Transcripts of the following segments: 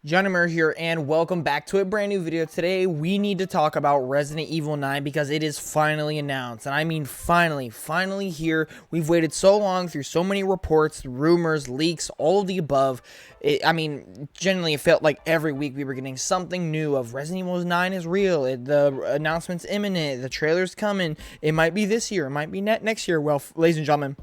Johnny here, and welcome back to a brand new video. Today, we need to talk about Resident Evil 9 because it is finally announced. And I mean finally here. We've waited so long through so many reports, rumors, leaks, all of the above. Generally, it felt like every week we were getting something new of Resident Evil 9 is real. The announcement's imminent. The trailer's coming. It might be this year. It might be next year. Well, ladies and gentlemen,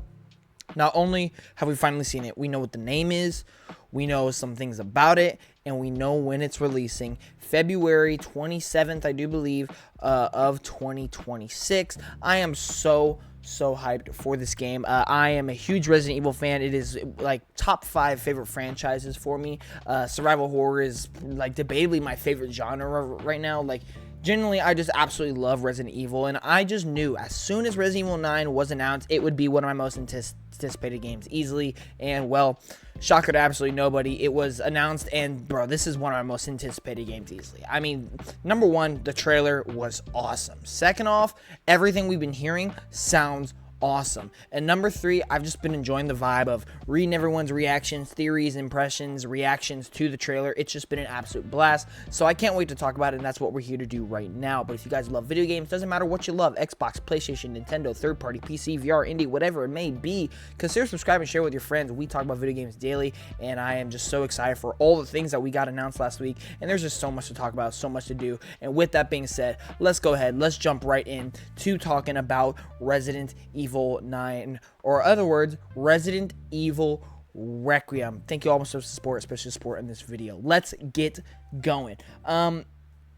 not only have we finally seen it, we know what the name is, we know some things about it, and we know when it's releasing. February 27th, I do believe, of 2026. I am so hyped for this game. I am a huge Resident Evil fan. It is like top 5 favorite franchises for me. Survival horror is like debatably my favorite genre right now. Like, generally, I just absolutely love Resident Evil, and I just knew as soon as Resident Evil 9 was announced, it would be one of my most anticipated games easily. And well, shocker to absolutely nobody, it was announced, and bro, this is one of my most anticipated games easily. I mean, number one, the trailer was awesome. Second off, everything we've been hearing sounds awesome. And number 3, I've just been enjoying the vibe of reading everyone's reactions, theories, impressions, reactions to the trailer. It's just been an absolute blast. So I can't wait to talk about it, and that's what we're here to do right now. But if you guys love video games, doesn't matter what you love, Xbox, PlayStation, Nintendo, third-party, PC, VR, indie, whatever it may be, consider subscribing and share with your friends. We talk about video games daily, and I am just so excited for all the things that we got announced last week. And there's just so much to talk about, so much to do. And with that being said, let's go ahead. Let's jump right in to talking about Resident Evil 9, or other words, Resident Evil Requiem. Thank you all so much for support, especially support in this video. Let's get going.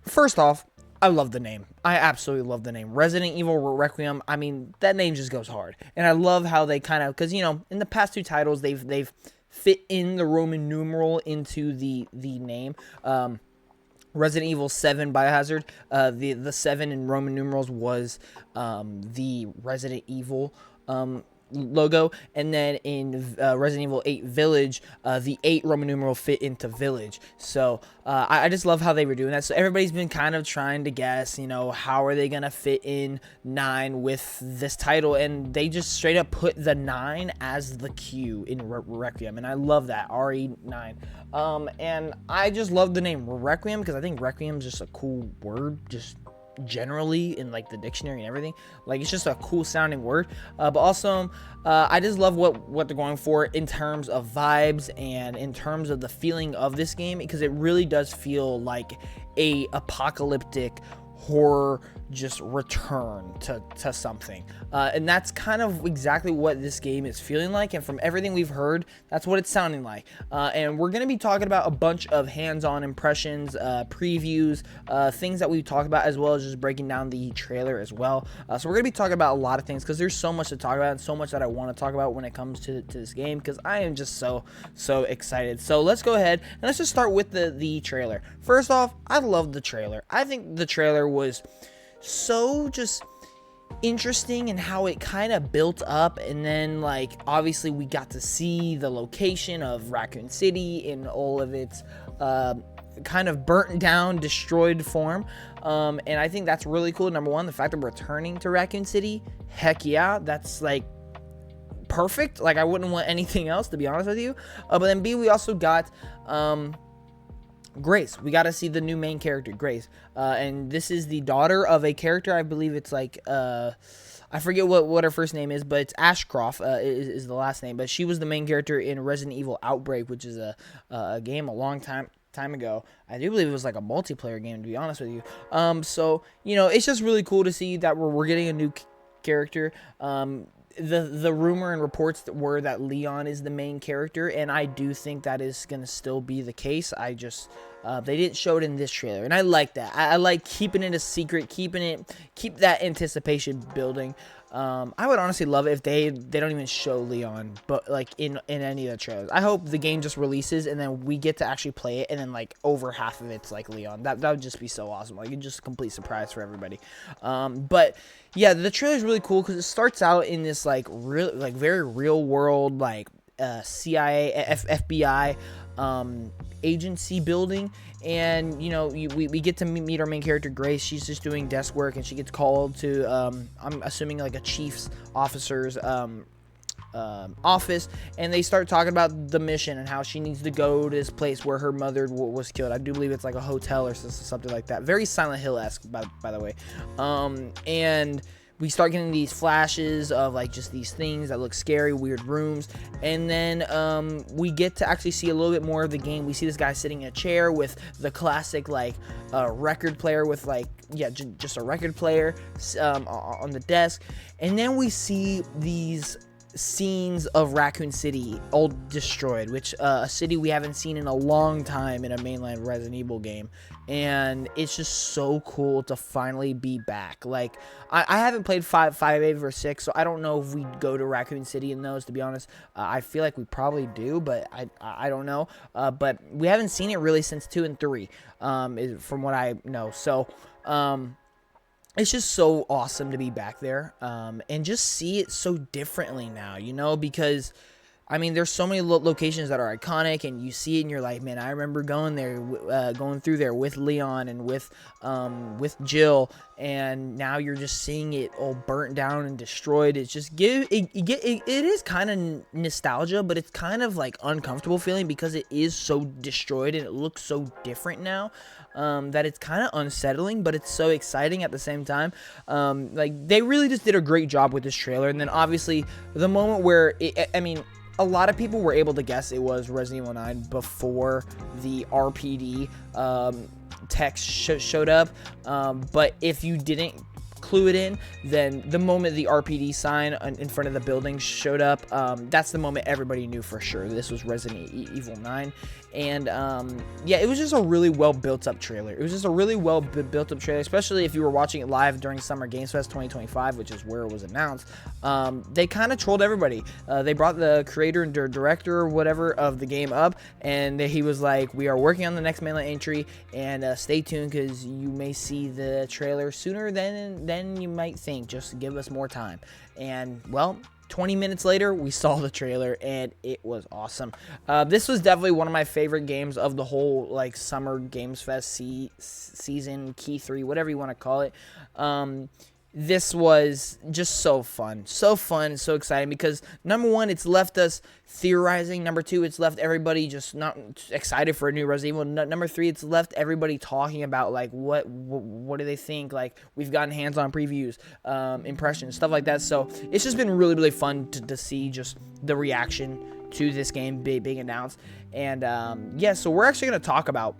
First off, I love the name. I absolutely love the name. Resident Evil Requiem. I mean, that name just goes hard. And I love how they kind of, because, you know, in the past 2 titles, they've fit in the Roman numeral into the name. Resident Evil 7 Biohazard, the 7 in Roman numerals was the Resident Evil logo, and then in Resident Evil 8 Village, the 8 Roman numeral fit into Village. So I just love how they were doing that. So everybody's been kind of trying to guess, you know, how are they gonna fit in 9 with this title, and they just straight up put the 9 as the Q in Requiem, and I love that, RE9. And I just love the name Requiem because I think Requiem is just a cool word, just generally in like the dictionary and everything. Like, it's just a cool sounding word, but also I just love what they're going for in terms of vibes and in terms of the feeling of this game, because it really does feel like a apocalyptic horror just return to something, and that's kind of exactly what this game is feeling like, and from everything we've heard, that's what it's sounding like. And we're going to be talking about a bunch of hands-on impressions, previews, things that we talked about, as well as just breaking down the trailer as well. So we're going to be talking about a lot of things because there's so much to talk about and so much that I want to talk about when it comes to this game, because I am just so excited. So let's go ahead and let's just start with the trailer. First off, I love the trailer. I think the trailer was so just interesting in how it kind of built up, and then like obviously we got to see the location of Raccoon City in all of its kind of burnt down, destroyed form, and I think that's really cool. Number one, the fact that we're returning to Raccoon City, heck yeah, that's like perfect. Like, I wouldn't want anything else, to be honest with you. But then B, we also got Grace. We got to see the new main character, Grace, and this is the daughter of a character, I believe it's like I forget what her first name is, but it's Ashcroft is the last name, but she was the main character in Resident Evil Outbreak, which is a game a long time ago. I do believe it was like a multiplayer game, to be honest with you. So, you know, it's just really cool to see that we're getting a new character. The rumor and reports were that Leon is the main character, and I do think that is going to still be the case. I just they didn't show it in this trailer, and I like that. I like keeping it a secret, keep that anticipation building. I would honestly love it if they don't even show Leon, but like in any of the trailers. I hope the game just releases and then we get to actually play it, and then like over half of it's like Leon. That would just be so awesome. Like, it's just a complete surprise for everybody. But yeah, the trailer is really cool because it starts out in this like very real world, like CIA, FBI agency building, and you know, we get to meet our main character Grace. She's just doing desk work, and she gets called to I'm assuming like a chief's officer's office, and they start talking about the mission and how she needs to go to this place where her mother was killed. I do believe it's like a hotel or something like that. Very Silent Hill-esque, by the way. And we start getting these flashes of like just these things that look scary, weird rooms, and then we get to actually see a little bit more of the game. We see this guy sitting in a chair with the classic like record player with like just a record player on the desk, and then we see these scenes of Raccoon City, all destroyed, which a city we haven't seen in a long time in a mainline Resident Evil game, and it's just so cool to finally be back. Like I haven't played 5, 8, or 6, so I don't know if we'd go to Raccoon City in those, to be honest. I feel like we probably do, but I don't know. But we haven't seen it really since 2 and 3, from what I know. So it's just so awesome to be back there, and just see it so differently now, you know, because I mean, there's so many locations that are iconic, and you see it and you're like, man, I remember going there, going through there with Leon and with Jill, and now you're just seeing it all burnt down and destroyed. It's just it is kind of nostalgia, but it's kind of like uncomfortable feeling because it is so destroyed and it looks so different now. That it's kind of unsettling, but it's so exciting at the same time. Like, they really just did a great job with this trailer. And then obviously the moment where I mean, a lot of people were able to guess it was Resident Evil 9 before the RPD text showed up, but if you didn't clue it in, then the moment the RPD sign in front of the building showed up, that's the moment everybody knew for sure this was Resident Evil 9. And yeah, it was just a really well built up trailer. It was just a really well built up trailer, especially if you were watching it live during Summer Games Fest 2025, which is where it was announced. They kind of trolled everybody. They brought the creator and director or whatever of the game up, and he was like, we are working on the next mainline entry, and stay tuned because you may see the trailer sooner than you might think. Just give us more time. And well, 20 minutes later, we saw the trailer, and it was awesome. This was definitely one of my favorite games of the whole like Summer Games Fest season, Key 3, whatever you want to call it. This was just so fun, so exciting, because number one, it's left us theorizing. Number two, it's left everybody just not excited for a new Resident Evil. Number three, it's left everybody talking about like what do they think. Like, we've gotten hands-on previews, impressions, stuff like that. So it's just been really fun to see just the reaction to this game being announced. And yeah, so we're actually going to talk about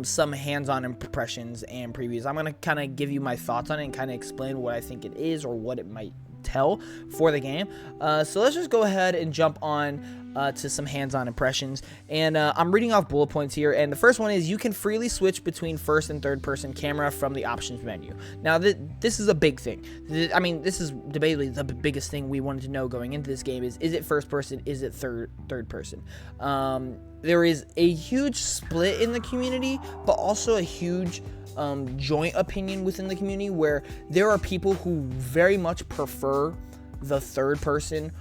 some hands-on impressions and previews. I'm going to kind of give you my thoughts on it and kind of explain what I think it is or what it might tell for the game. So let's just go ahead and jump on to some hands-on impressions. And I'm reading off bullet points here. And the first one is, you can freely switch between first and third person camera from the options menu. Now, this is a big thing. I mean, this is debatably the biggest thing we wanted to know going into this game is it first person? Is it third person? There is a huge split in the community, but also a huge joint opinion within the community, where there are people who very much prefer the third person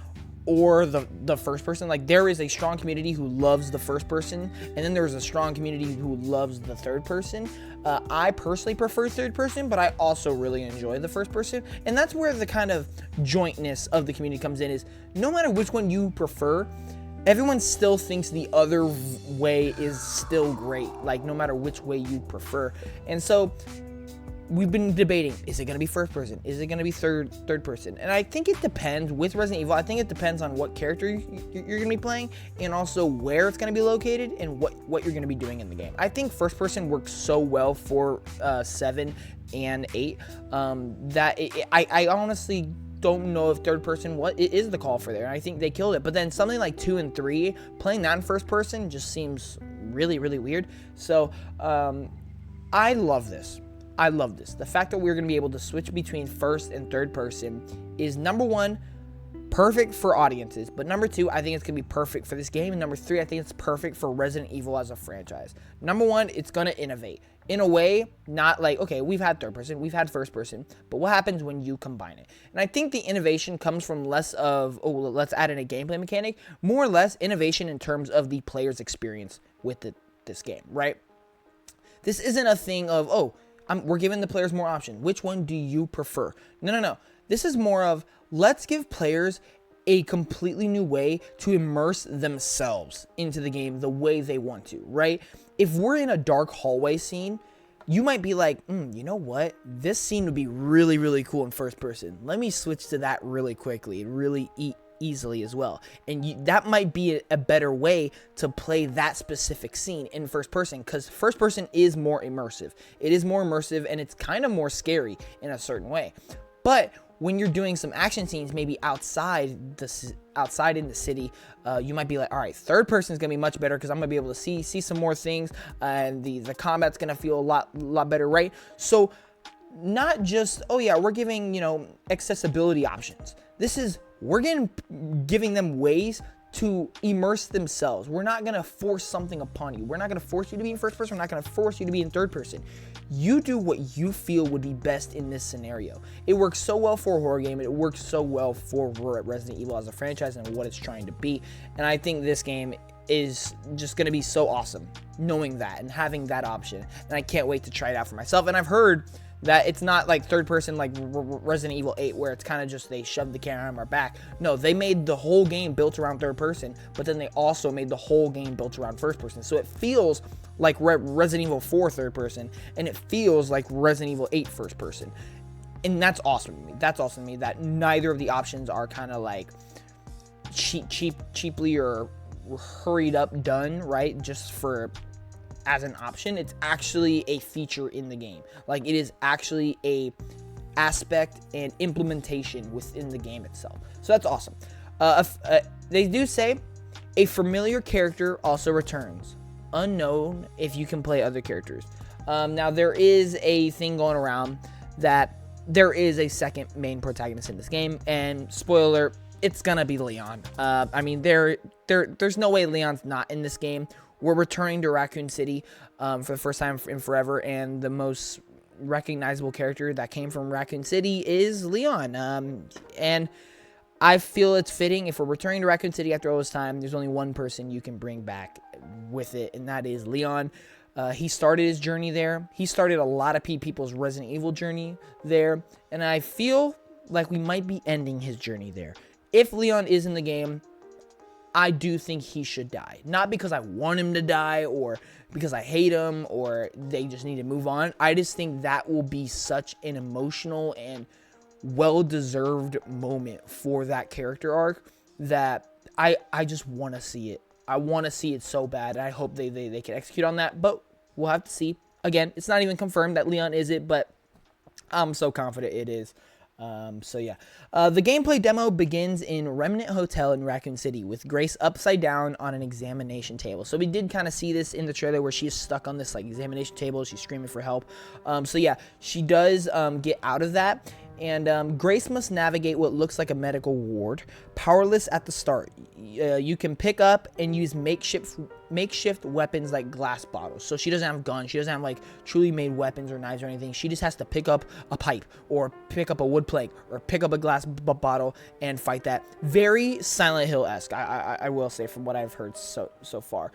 or the first person. Like, there is a strong community who loves the first person, and then there's a strong community who loves the third person. I personally prefer third person, but I also really enjoy the first person, and that's where the kind of jointness of the community comes in, is no matter which one you prefer, everyone still thinks the other way is still great, like no matter which way you prefer. And so we've been debating, is it going to be first person? Is it going to be third person? And I think it depends. With Resident Evil, I think it depends on what character you're going to be playing, and also where it's going to be located and what you're going to be doing in the game. I think first person works so well for 7 and 8 that I honestly don't know if third person it is the call for there. I think they killed it. But then something like 2 and 3, playing that in first person just seems really weird. So I love this. The fact that we're going to be able to switch between first and third person is, number one, perfect for audiences. But number two, I think it's going to be perfect for this game. And number three, I think it's perfect for Resident Evil as a franchise. Number one, it's going to innovate. In a way, not like, okay, we've had third person, we've had first person, but what happens when you combine it? And I think the innovation comes from less of, oh, let's add in a gameplay mechanic, more or less innovation in terms of the player's experience with this game, right? This isn't a thing of, oh, we're giving the players more options. Which one do you prefer? No. This is more of, let's give players a completely new way to immerse themselves into the game the way they want to, right? If we're in a dark hallway scene, you might be like, you know what? This scene would be really, really cool in first person. Let me switch to that really quickly and really easily as well. And that might be a better way to play that specific scene in first person, because first person is more immersive. It is more immersive, and it's kind of more scary in a certain way. But when you're doing some action scenes, maybe outside in the city, you might be like, all right, third person is gonna be much better because I'm gonna be able to see some more things, and the combat's gonna feel a lot better, right? So not just, oh yeah, we're giving, accessibility options. We're giving them ways to immerse themselves. We're not gonna force something upon you. We're not gonna force you to be in first person. We're not gonna force you to be in third person. You do what you feel would be best in this scenario. It works so well for a horror game. It works so well for Resident Evil as a franchise and what it's trying to be. And I think this game is just gonna be so awesome knowing that and having that option. And I can't wait to try it out for myself. And I've heard that it's not like third person like Resident Evil 8, where it's kind of just they shoved the camera on our back. No, they made the whole game built around third person, but then they also made the whole game built around first person. So it feels like Resident Evil 4 third person, and it feels like Resident Evil 8 first person. And that's awesome to me. That's awesome to me that neither of the options are kind of like cheaply or hurried up done, right? Just for as an option. It's actually a feature in the game. Like, it is actually a aspect and implementation within the game itself. So that's awesome. They do say a familiar character also returns. Unknown if you can play other characters. Now, there is a thing going around that there is a second main protagonist in this game, and spoiler, it's gonna be Leon. I mean, there's no way Leon's not in this game. We're returning to Raccoon City for the first time in forever, and the most recognizable character that came from Raccoon City is Leon. And I feel it's fitting. If we're returning to Raccoon City after all this time, there's only one person you can bring back with it, and that is Leon. He started his journey there. He started a lot of people's Resident Evil journey there, and I feel like we might be ending his journey there. If Leon is in the game, I do think he should die. Not because I want him to die or because I hate him or they just need to move on. I just think that will be such an emotional and well-deserved moment for that character arc that I just want to see it. I want to see it so bad. I hope they can execute on that, but we'll have to see. Again, it's not even confirmed that Leon is it, but I'm so confident it is. So yeah, the gameplay demo begins in Remnant Hotel in Raccoon City with Grace upside down on an examination table. So we did kind of see this in the trailer where she's stuck on this like examination table. She's screaming for help. So yeah, she does get out of that. And Grace must navigate what looks like a medical ward. Powerless at the start. You can pick up and use makeshift weapons like glass bottles. So she doesn't have guns. She doesn't have like truly made weapons or knives or anything. She just has to pick up a pipe or pick up a wood plank or pick up a glass bottle and fight that. Very Silent Hill-esque, I will say, from what I've heard so far.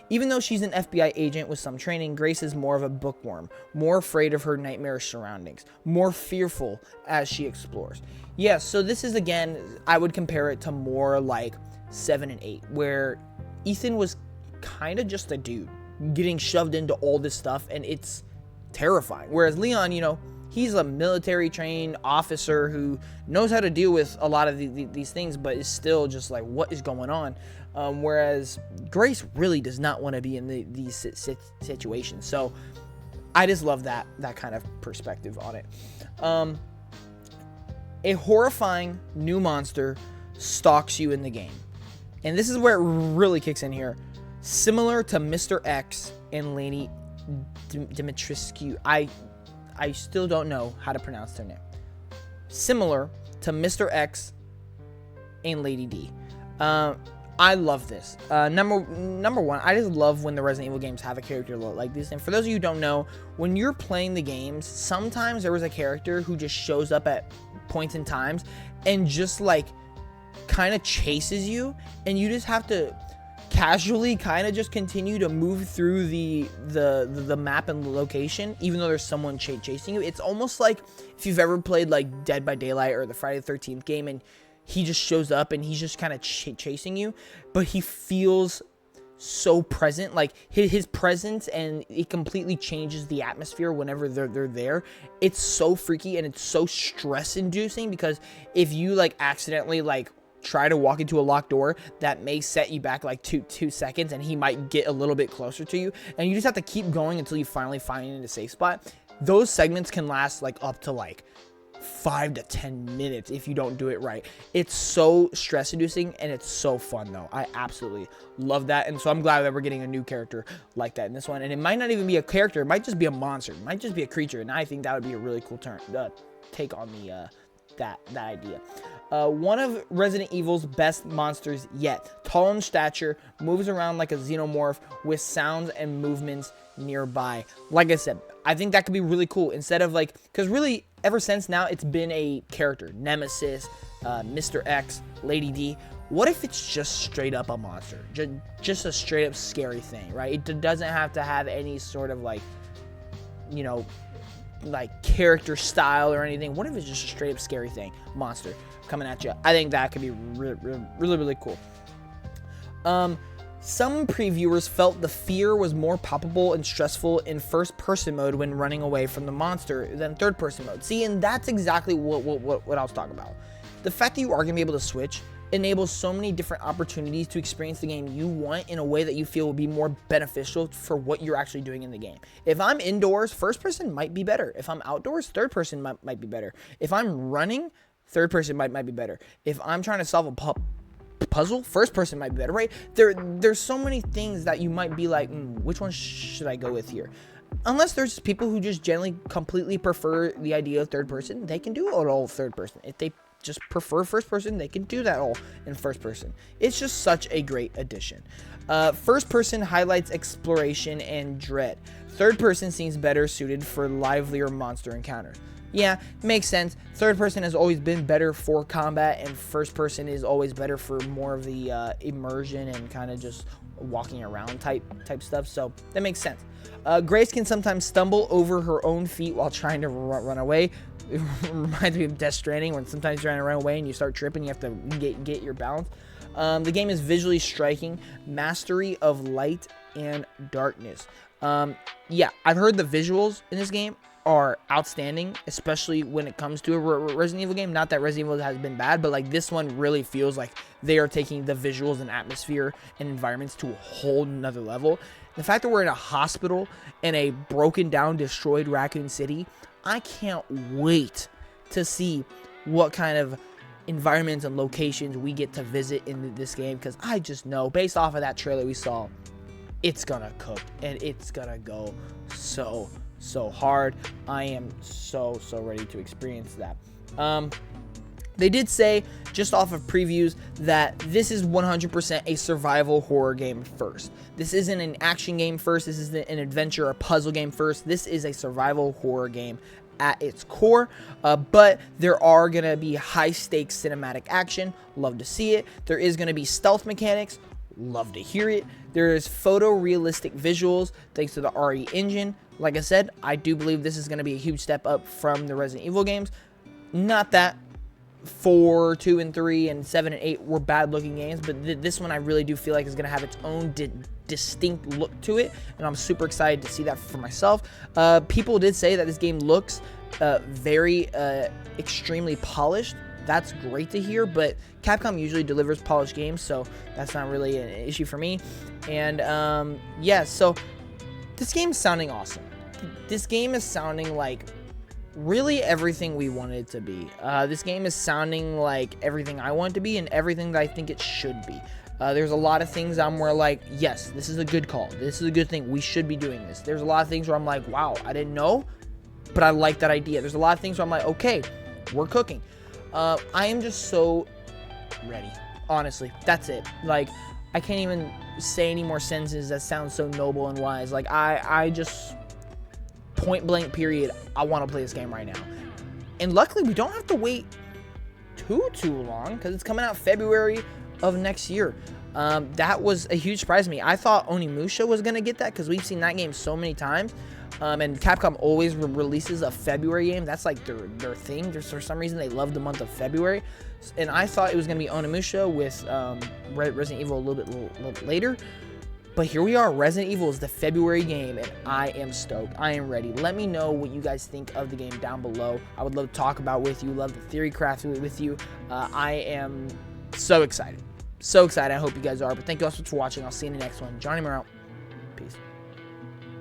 Even though she's an FBI agent with some training, Grace is more of a bookworm, more afraid of her nightmarish surroundings, more fearful as she explores. Yeah, so this is, again, I would compare it to more like 7 and 8, where Ethan was kind of just a dude getting shoved into all this stuff, and it's terrifying. Whereas Leon, he's a military-trained officer who knows how to deal with a lot of these things, but is still just like, what is going on? Whereas Grace really does not want to be in these situations. So I just love that kind of perspective on it. A horrifying new monster stalks you in the game. And this is where it really kicks in here. Similar to Mr. X and Lady Dimitrescu. I still don't know how to pronounce their name. Similar to Mr. X and Lady D. I love this. Number one, I just love when the Resident Evil games have a character like this. And for those of you who don't know, when you're playing the games, sometimes there was a character who just shows up at points in times and just like kind of chases you, and you just have to casually kind of just continue to move through the map and the location, even though there's someone chasing you. It's almost like if you've ever played like Dead by Daylight or the Friday the 13th game, and he just shows up and he's just kind of chasing you, but he feels so present. Like his presence, and it completely changes the atmosphere whenever they're there. It's so freaky and it's so stress inducing, because if you like accidentally like try to walk into a locked door, that may set you back like two seconds, and he might get a little bit closer to you, and you just have to keep going until you finally find a safe spot. Those segments can last like up to like 5 to 10 minutes if you don't do it right. It's so stress inducing, and it's so fun though. I absolutely love that, and so I'm glad that we're getting a new character like that in this one. And it might not even be a character, it might just be a monster, it might just be a creature, and I think that would be a really cool take on the that idea. One of Resident Evil's best monsters yet. Tall in stature, moves around like a xenomorph with sounds and movements nearby. Like I said, I think that could be really cool, instead of like, because really ever since now it's been a character, Nemesis, Mr. X, Lady D. What if it's just straight up a monster, just a straight up scary thing, right? It doesn't have to have any sort of like, you know, like character style or anything. What if it's just a straight up scary thing, monster coming at you? I think that could be really cool. Some previewers felt the fear was more palpable and stressful in first-person mode when running away from the monster than third-person mode. See, and that's exactly what I was talking about. The fact that you are going to be able to switch enables so many different opportunities to experience the game you want in a way that you feel will be more beneficial for what you're actually doing in the game. If I'm indoors, first person might be better. If I'm outdoors, third person might be better. If I'm running, third person might be better. If I'm trying to solve a puzzle, first person might be better, right? There's so many things that you might be like, which one should I go with here? Unless there's people who just generally completely prefer the idea of third person, they can do it all third person. If they just prefer first person, they can do that all in first person. It's just such a great addition. First person highlights exploration and dread. Third person seems better suited for livelier monster encounters. Yeah, makes sense. Third person has always been better for combat, and first person is always better for more of the immersion and kind of just walking around type stuff, so that makes sense. Grace can sometimes stumble over her own feet while trying to run away. It reminds me of Death Stranding, when sometimes you're trying to run away and you start tripping, you have to get your balance. The game is visually striking, mastery of light and darkness. Yeah, I've heard the visuals in this game are outstanding, especially when it comes to a Resident Evil game. Not that Resident Evil has been bad, but like this one really feels like they are taking the visuals and atmosphere and environments to a whole nother level. The fact that we're in a hospital in a broken down, destroyed Raccoon City, I can't wait to see what kind of environments and locations we get to visit in this game, because I just know, based off of that trailer we saw, it's gonna cook and it's gonna go so hard. I am so ready to experience that. They did say, just off of previews, that this is 100% a survival horror game first. This isn't an action game first. This isn't an adventure or puzzle game first. This is a survival horror game at its core, but there are going to be high-stakes cinematic action. Love to see it. There is going to be stealth mechanics. Love to hear it. There is photorealistic visuals thanks to the RE engine. Like I said, I do believe this is going to be a huge step up from the Resident Evil games. Not that 4, 2, and 3, and 7 and 8 were bad-looking games, but this one I really do feel like is going to have its own distinct look to it, and I'm super excited to see that for myself. People did say that this game looks very extremely polished. That's great to hear, but Capcom usually delivers polished games, so that's not really an issue for me. And yeah, so this game's sounding awesome. This game is sounding like really everything we wanted it to be. This game is sounding like everything I want it to be and everything that I think it should be. There's a lot of things I'm where like, yes, this is a good call. This is a good thing. We should be doing this. There's a lot of things where I'm like, wow, I didn't know, but I like that idea. There's a lot of things where I'm like, okay, we're cooking. I am just so ready. Honestly, that's it. Like, I can't even say any more sentences that sound so noble and wise. Like, I just, point blank period, I want to play this game right now. And luckily, we don't have to wait too long, because it's coming out February of next year. That was a huge surprise to me. I thought Onimusha was going to get that because we've seen that game so many times. And Capcom always releases a February game. That's like their thing. For some reason, they love the month of February. And I thought it was going to be Onimusha with Resident Evil a little bit later. But here we are. Resident Evil is the February game, and I am stoked. I am ready. Let me know what you guys think of the game down below. I would love to talk about with you. Love the theory craft with you. I am so excited. So excited. I hope you guys are. But thank you all so much for watching. I'll see you in the next one. Johnny Moore out. Peace.